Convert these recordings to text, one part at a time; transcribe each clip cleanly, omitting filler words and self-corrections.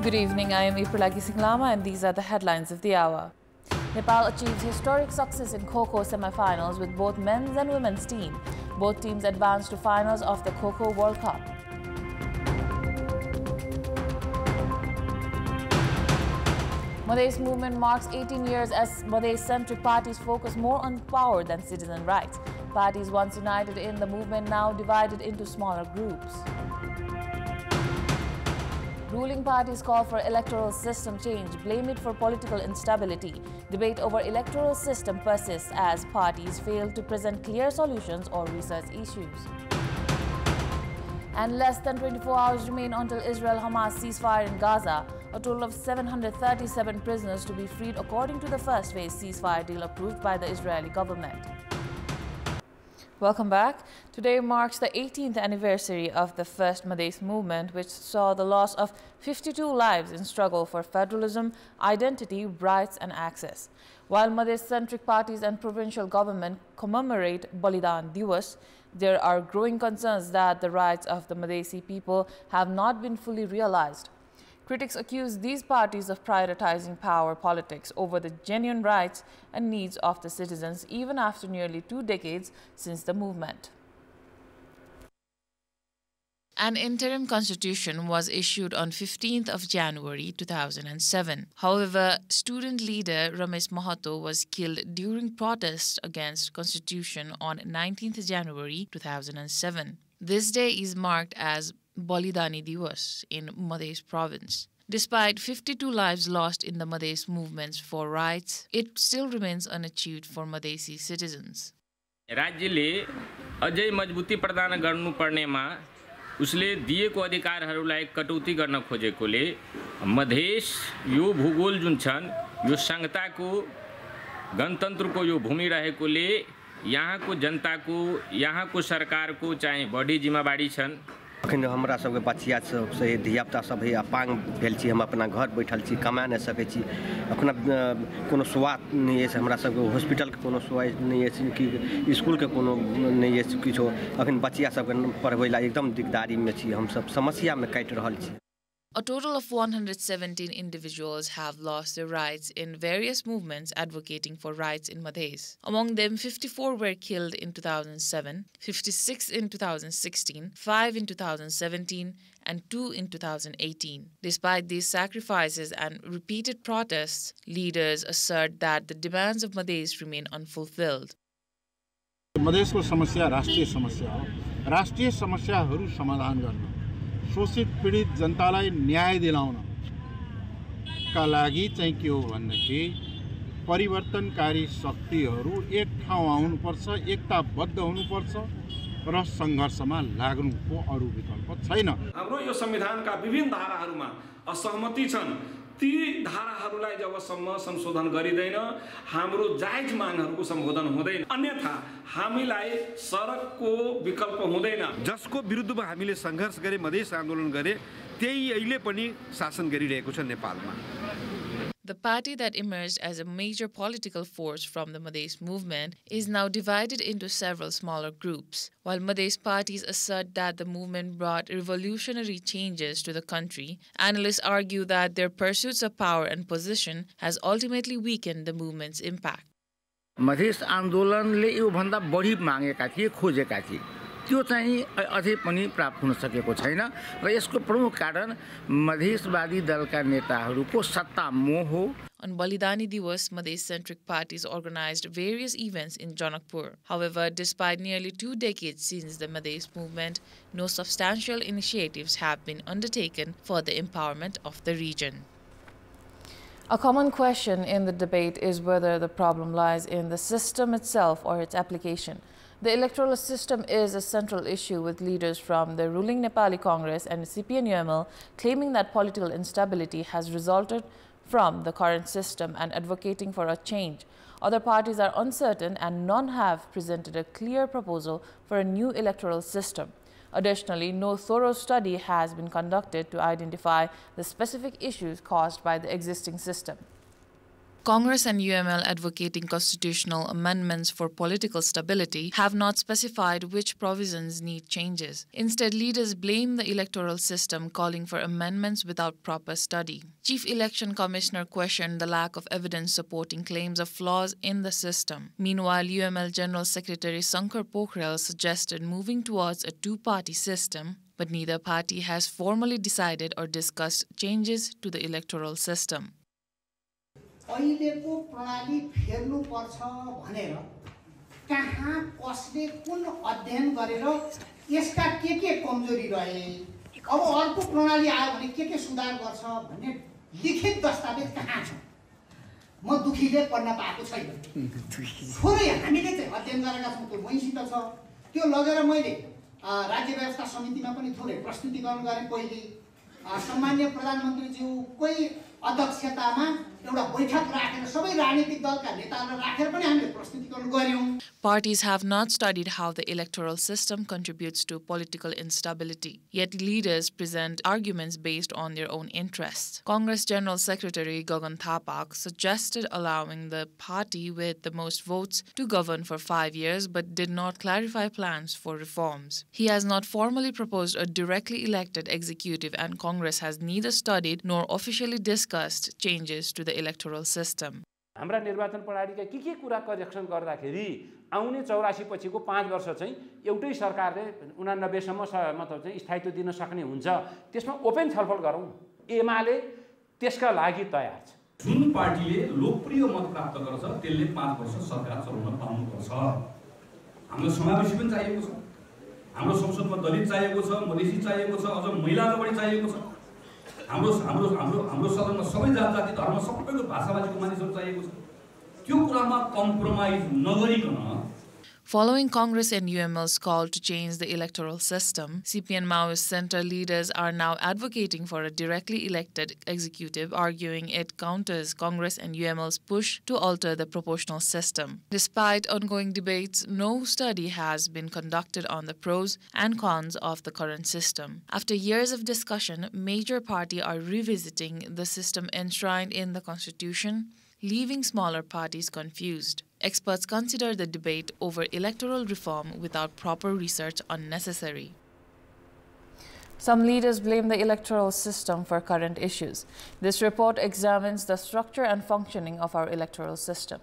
Good evening, I am Ipulaki Singlama and these are the headlines of the hour. Nepal achieved historic success in Kho-Kho semi-finals with both men's and women's team. Both teams advanced to finals of the Kho-Kho World Cup. Madhe's movement marks 18 years as Madhe-centric parties focus more on power than citizen rights. Parties once united in the movement now divided into smaller groups. Ruling parties call for electoral system change, blame it for political instability. Debate over electoral system persists as parties fail to present clear solutions or research issues. And less than 24 hours remain until Israel-Hamas ceasefire in Gaza. A total of 737 prisoners to be freed according to the first phase ceasefire deal approved by the Israeli government. Welcome back. Today marks the 18th anniversary of the first Madhe's movement, which saw the loss of 52 lives in struggle for federalism, identity, rights and access. While Madhe-centric parties and provincial government commemorate Balidan Divas, there are growing concerns that the rights of the Madhesi people have not been fully realized. Critics accuse these parties of prioritizing power politics over the genuine rights and needs of the citizens, even after nearly 2 decades since the movement. An interim constitution was issued on 15th of January 2007. However, student leader Ramesh Mahato was killed during protests against constitution on 19th January 2007. This day is marked as Balidani Divas in Madhe's province. Despite 52 lives lost in the Madhe's movements for rights, it still remains unachieved for Madhesi citizens. राज्यले अझै मजबुती प्रदान गर्नुपर्नेमा उसले दिएको अधिकारहरूलाई कटौती गर्न खोजेकोले मधेस यो भूगोल जुन छन् यो संघताको गणतन्त्रको यो भूमि रहेकोले यहाँको जनताको यहाँको सरकारको चाहिँ बढी जिम्मेवारी छन्। अखन हमरा सबके बचिया सब से धियापुता सब है अपांग भेल छी, हम अपना घर बैठल छी, कमा नहीं सकै छी, अपना कोनो स्वास्थ्य नहीं है, हमरा सबके हॉस्पिटल के कोनो सुविधा नहीं है कि स्कूल के कोनो नहीं है किछो। अखन बचिया सब पढ़बै ला एकदम दिकदारी में छी, हम सब समस्या में काटि रहल छी। A total of 117 individuals have lost their rights in various movements advocating for rights in Madhes. Among them, 54 were killed in 2007, 56 in 2016, 5 in 2017, and 2 in 2018. Despite these sacrifices and repeated protests, leaders assert that the demands of Madhes remain unfulfilled. Madhesh को समस्या राष्ट्रीय समस्या हो, राष्ट्रीय समस्याहरू समाधान गर्न, शोषित पीडित जनतालाई न्याय दिलाउन का लागि चाहिँ के हो भन्दाखेरि परिवर्तनकारी शक्तिहरू एक ठाउँ आउनुपर्छ, एकताबद्ध हुनुपर्छ र संघर्षमा लाग्नुको अरु विकल्प छैन। हाम्रो यो संविधानका विभिन्न धाराहरूमा असहमति छन्, ती धाराहरूलाई जबसम्म संशोधन गरिदैन हाम्रो जायज मागहरूको सम्बोधन हुँदैन, अन्यथा हामीलाई सडकको विकल्प हुँदैन। जसको विरुद्धमा हामीले संघर्ष गरे, मधेस आन्दोलन गरे, त्यही अहिले पनि शासन गरिरहेको छ नेपालमा। The party that emerged as a major political force from the Madhes movement is now divided into several smaller groups. While Madhes parties assert that the movement brought revolutionary changes to the country, analysts argue that their pursuits of power and position has ultimately weakened the movement's impact. Madhesh आन्दोलनले यो भन्दा बढी मागेका थिए, खोजेका थिए, त्यो चाहिँ अझै पनि प्राप्त हुन सकेको छैन र यसको प्रमुख कारण मधेसवादी दलका नेताहरूको सत्ता मोह हो। On Balidani Divas, Madhes-centric parties organized various events in Janakpur. However, despite nearly 2 decades since the Madhes movement, no substantial initiatives have been undertaken for the empowerment of the region. A common question in the debate is whether the problem lies in the system itself or its application. The electoral system is a central issue, with leaders from the ruling Nepali Congress and CPN-UML claiming that political instability has resulted from the current system and advocating for a change. Other parties are uncertain and none have presented a clear proposal for a new electoral system. Additionally, no thorough study has been conducted to identify the specific issues caused by the existing system. Congress and UML advocating constitutional amendments for political stability have not specified which provisions need changes. Instead, leaders blame the electoral system, calling for amendments without proper study. Chief Election Commissioner questioned the lack of evidence supporting claims of flaws in the system. Meanwhile, UML General Secretary Sankar Pokhrel suggested moving towards a two-party system, but neither party has formally decided or discussed changes to the electoral system. अहिलेको प्रणाली फेर्नुपर्छ भनेर कहाँ कसले कुन अध्ययन गरेर यसका के कमजोरी रहे अब अर्को प्रणाली आयो भने के सुधार गर्छ भन्ने लिखित दस्तावेज कहाँ छ म दुखीले पढ्न पाएको छैन थोरै हामीले चाहिँ अध्ययन गरेका छौं त्यो मैसित छ त्यो लगेर मैले राज्य व्यवस्था समितिमा पनि थोरै प्रस्तुतिकरण गरे पहिले सम्माननीय प्रधानमन्त्रीज्यूकै अध्यक्षतामा एउटा बैठक राखेर सबै राजनीतिक दलका नेताहरूलाई राखेर पनि हामीले प्रस्तुतिकरण गर्यौं. Parties have not studied how the electoral system contributes to political instability, yet leaders present arguments based on their own interests. Congress General Secretary Gagan Thapak suggested allowing the party with the most votes to govern for 5 years but did not clarify plans for reforms. He has not formally proposed a directly elected executive, and Congress has neither studied nor officially discussed changes to the electoral system. हाम्रा निर्वाचन प्रणालीका के कुरा correction गर्दाखेरि आउने 84 पछिको 5 वर्ष चाहिँ एउटै सरकारले 89 सम्म मतलब चाहिँ स्थायित्व दिन सक्ने हुन्छ त्यसमा ओपन छलफल गरौँ एमाले त्यसका लागि तयार छ जुन पार्टीले लोकप्रिय मत प्राप्त गर्छ त्यसले 5 वर्ष सरकार चलाउन पाउनु पर्छ हाम्रो समावेशी पनि चाहिएको छ हाम्रो संसदमा दलित चाहिएको छ मधेसी चाहिएको छ अझ महिला बढी चाहिएको छ हाम्रो सदनमा सबै जाति धर्म सबैको भाषाभाषीको मानिसहरू चाहिएको छ त्यो कुरामा कम्प्रोमाइज नगरिकन. Following Congress and UML's call to change the electoral system, CPN Maoist Center leaders are now advocating for a directly elected executive, arguing it counters Congress and UML's push to alter the proportional system. Despite ongoing debates, no study has been conducted on the pros and cons of the current system. After years of discussion, major parties are revisiting the system enshrined in the Constitution, leaving smaller parties confused. Experts consider the debate over electoral reform without proper research unnecessary. Some leaders blame the electoral system for current issues. This report examines the structure and functioning of our electoral system.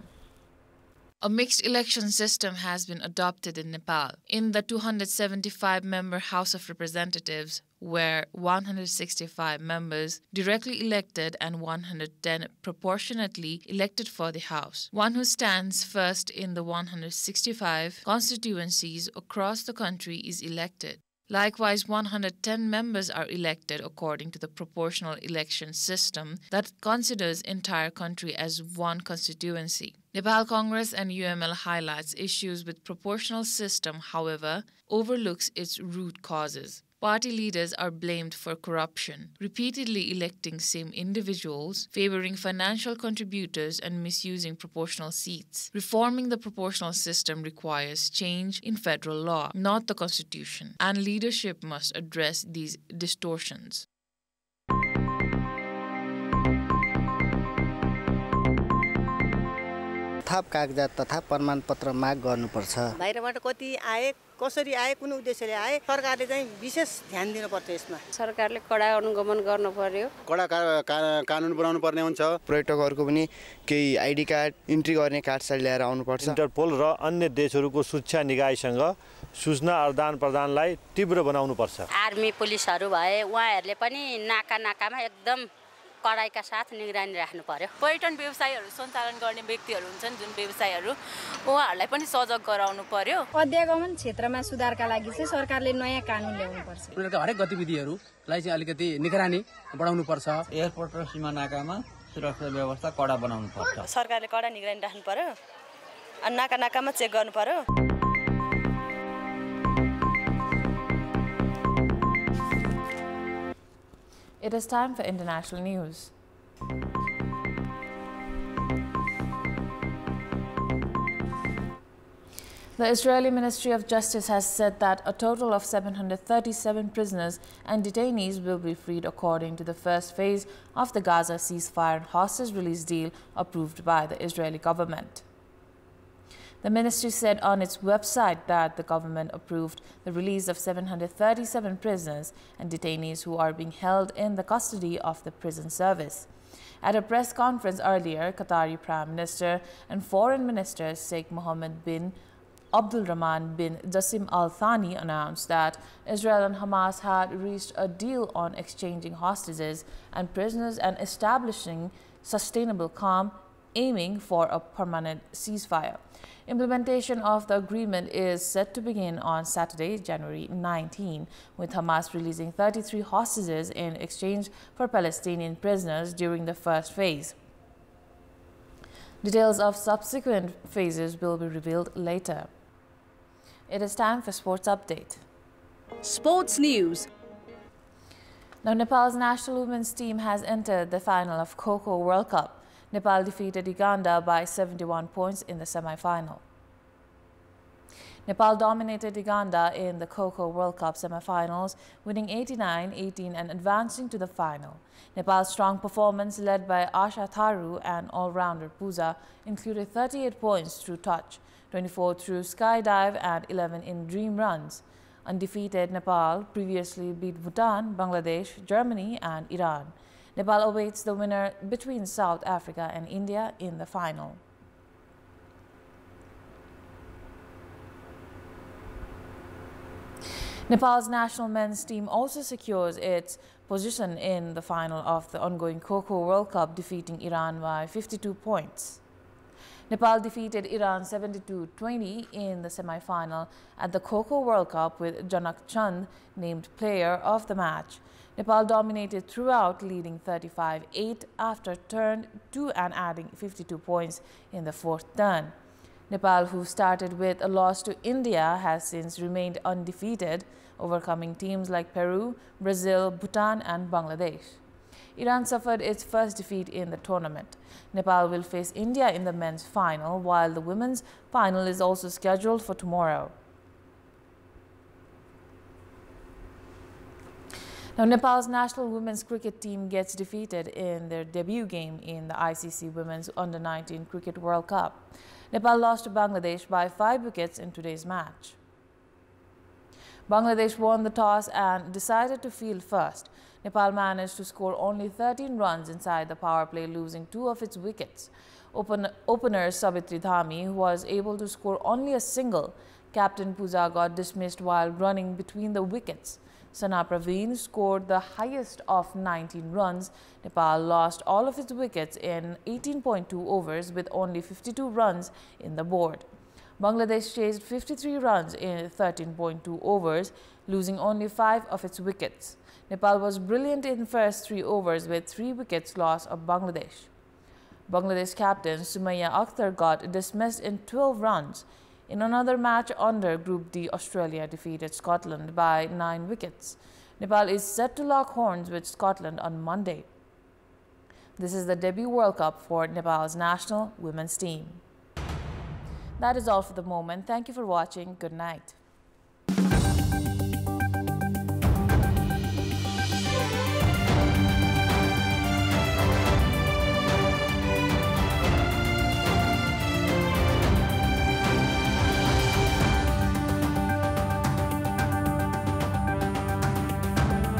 A mixed election system has been adopted in Nepal. In the 275-member House of Representatives, where 165 members directly elected and 110 proportionately elected for the House. One who stands first in the 165 constituencies across the country is elected. Likewise, 110 members are elected according to the proportional election system that considers entire country as one constituency. Nepal Congress and UML highlights issues with proportional system, however, overlooks its root causes. Party leaders are blamed for corruption, repeatedly electing same individuals, favoring financial contributors, and misusing proportional seats. Reforming the proportional system requires change in federal law, not the Constitution, and leadership must address these distortions. थप कागजात तथा प्रमाणपत्र माग गर्नुपर्छ. बाहिरबाट कति आए कसरी आए कुन उद्देश्यले आए सरकारले चाहिँ विशेष ध्यान दिनुपर्छ यसमा. सरकारले कडा अनुगमन गर्नु पर्यो. कडा कानुन बनाउनु पर्ने हुन्छ. पर्यटकहरूको पनि केही आइडी कार्ड इन्ट्री गर्ने कार्ड साइड ल्याएर आउनुपर्छ. इन्टरपोल र अन्य देशहरूको सुरक्षा निकायसँग सूचना आदान प्रदानलाई तीव्र बनाउनुपर्छ. आर्मी पुलिसहरू भए उहाँहरूले पनि नाकामा एकदम कडाइका साथ निगरानी राख्नु पर्यो. पर्यटन व्यवसायहरू सञ्चालन गर्ने व्यक्तिहरू हुन्छन् जुन व्यवसायहरू उहाँहरूलाई पनि सजग गराउनु पर्यो. अध्यागमन क्षेत्रमा सुधारका लागि चाहिँ सरकारले नयाँ कानुन ल्याउनु पर्छ. उनीहरुका हरेक गतिविधिहरूलाई चाहिँ अलिकति निगरानी बढाउनु पर्छ. एयरपोर्ट र सीमा नाकामा सुरक्षा व्यवस्था कडा बनाउनु पर्छ. सरकारले कडा निगरानी राख्नु पर्यो. अनि नाकामा चेक गर्नु पर्यो. It is time for international news. The Israeli Ministry of Justice has said that a total of 737 prisoners and detainees will be freed according to the first phase of the Gaza ceasefire and hostage release deal approved by the Israeli government. The ministry said on its website that the government approved the release of 737 prisoners and detainees who are being held in the custody of the prison service. At a press conference earlier, Qatari Prime Minister and Foreign Minister Sheikh Mohammed bin Abdulrahman bin Jassim Al Thani announced that Israel and Hamas had reached a deal on exchanging hostages and prisoners and establishing sustainable calm, aiming for a permanent ceasefire. Implementation of the agreement is set to begin on Saturday, January 19, with Hamas releasing 33 hostages in exchange for Palestinian prisoners during the first phase. Details of subsequent phases will be revealed later. It is time for Sports Update. Sports News. Now, Nepal's national women's team has entered the final of Kho-Kho World Cup. Nepal defeated Uganda by 71 points in the semi-final. Nepal dominated Uganda in the Kho-Kho World Cup semi-finals, winning 89-18 and advancing to the final. Nepal's strong performance, led by Asha Tharu and all-rounder Pooja, included 38 points through touch, 24 through skydive and 11 in dream runs. Undefeated Nepal previously beat Bhutan, Bangladesh, Germany and Iran. Nepal awaits the winner between South Africa and India in the final. Nepal's national men's team also secures its position in the final of the ongoing Kho-Kho World Cup, defeating Iran by 52 points. Nepal defeated Iran 72-20 in the semi-final at the Kho-Kho World Cup, with Janak Chand named player of the match. Nepal dominated throughout, leading 35-8 after turn 2 and adding 52 points in the fourth turn. Nepal, who started with a loss to India, has since remained undefeated, overcoming teams like Peru, Brazil, Bhutan and Bangladesh. Iran suffered its first defeat in the tournament. Nepal will face India in the men's final, while the women's final is also scheduled for tomorrow. Now, Nepal's national women's cricket team gets defeated in their debut game in the ICC Women's Under-19 Cricket World Cup. Nepal lost to Bangladesh by 5 wickets in today's match. Bangladesh won the toss and decided to field first. Nepal managed to score only 13 runs inside the power play, losing 2 of its wickets. Opener Savitri Dhami was able to score only a single. Captain Pooja got dismissed while running between the wickets. Sana Praveen scored the highest of 19 runs. Nepal lost all of its wickets in 18.2 overs with only 52 runs in the board. Bangladesh chased 53 runs in 13.2 overs, losing only 5 of its wickets. Nepal was brilliant in the first 3 overs with 3 wickets lost of Bangladesh. Bangladesh captain Sumaya Akhtar got dismissed in 12 runs. In another match under Group D, Australia defeated Scotland by 9 wickets. Nepal is set to lock horns with Scotland on Monday. This is the debut World Cup for Nepal's national women's team. That is all for the moment. Thank you for watching. Good night.